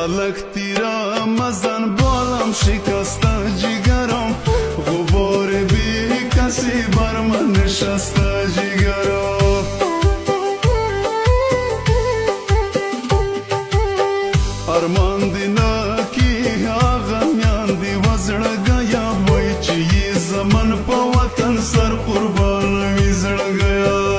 فلک تیرا مزن بالم شکسته جگرم غبار بی کسی بر من نشسته جگرم ارمان دی نکی آغا میان دی وزر گیا وی چی زمن پا وطن سر قربان ویزر گیا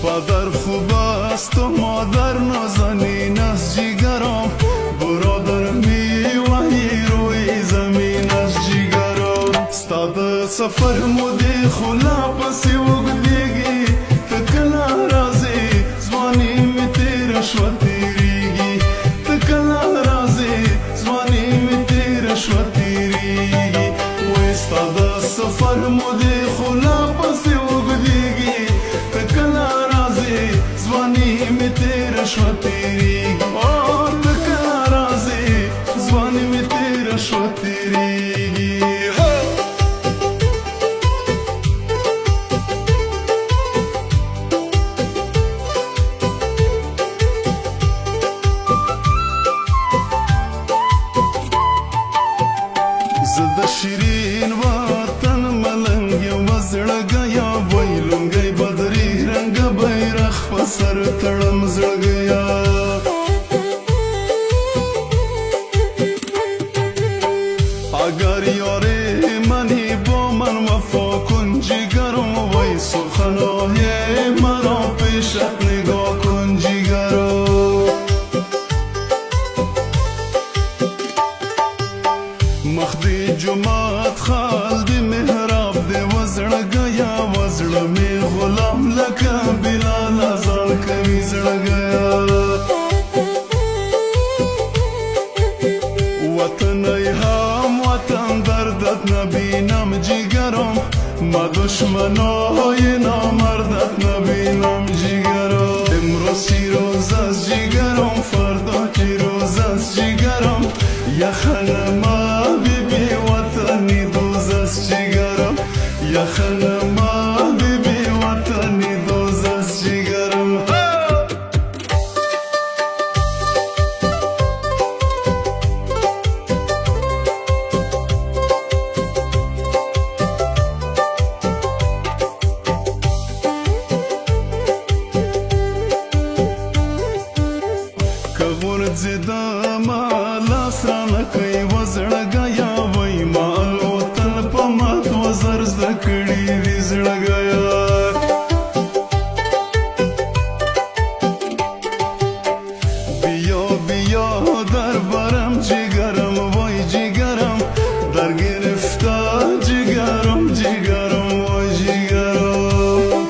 پدر خوب است و مادر نازنین است جگرم برادر میوهی روی زمین است جگرم ستاد سفر مودی خلا پسی وگدیگی تکلا رازی زوانی می تیرش و تیریگی تکلا رازی زوانی می تیرش و تیریگی و ستاد سفر مودی خلا پسی وگدیگی تکلا زوانی می تیرش و تیریگی تکلا رازی زوانی می تیرش و تیریگی زد شیرین وطن ملنگی و زړګیا ویلونګی بدری رنگ بیرخ پسر تړم زړګیا اگر یاری منی با من وفا کن جگرم وی سخنهای مرا پیشت نگاه کن جگرم مخدی جماعت خالدی محراب دی وزړګیا وزړمی غلام لکه بلال ازار کوي زړګیا وطن ایهام وطن دردت نبینم جگرم ما دشمنای نامردت نبینم جگرم امروزی روز از جگرم فردا کی روز از جگرم یخن ما بیبی وطنی دوز از جگرم یخن ما بیبی وطنی دوز از جگرم زدا مالا سرانه کوي وزړګیا وای مال وطن په مات وزر زکړی وی زړګیا بیا بیا در برم جگرم وای جگرم در گرفته جگرم جگرم وای جگرم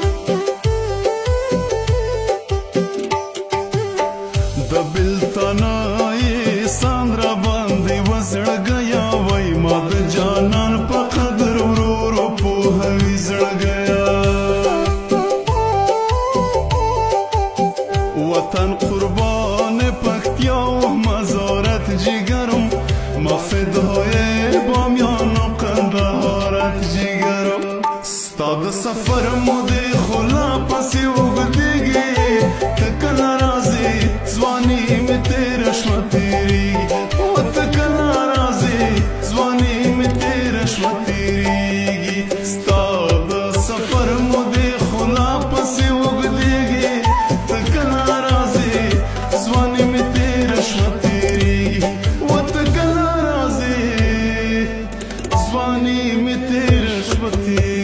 دبلتنای ساندرا باندې وزړګیا وای ما د جانان په قدر ورو پوهوي زړګیا وطن قربان پکتیا و مزارت جگرم ما فدای بامیان و قندهارت جگرم ستاد سفر مودی خلا پسی وګدیږي تکلا رازی زوانی می تیرش و تیریگی و تکلا رازی زوانی می تیرش و تیریگی ستاد سفر مودی خلا پسی وګدیږي تکلا رازی زوانی می تیرش و تیریگی و تکلا رازی زوانی می تیرش و تیریگی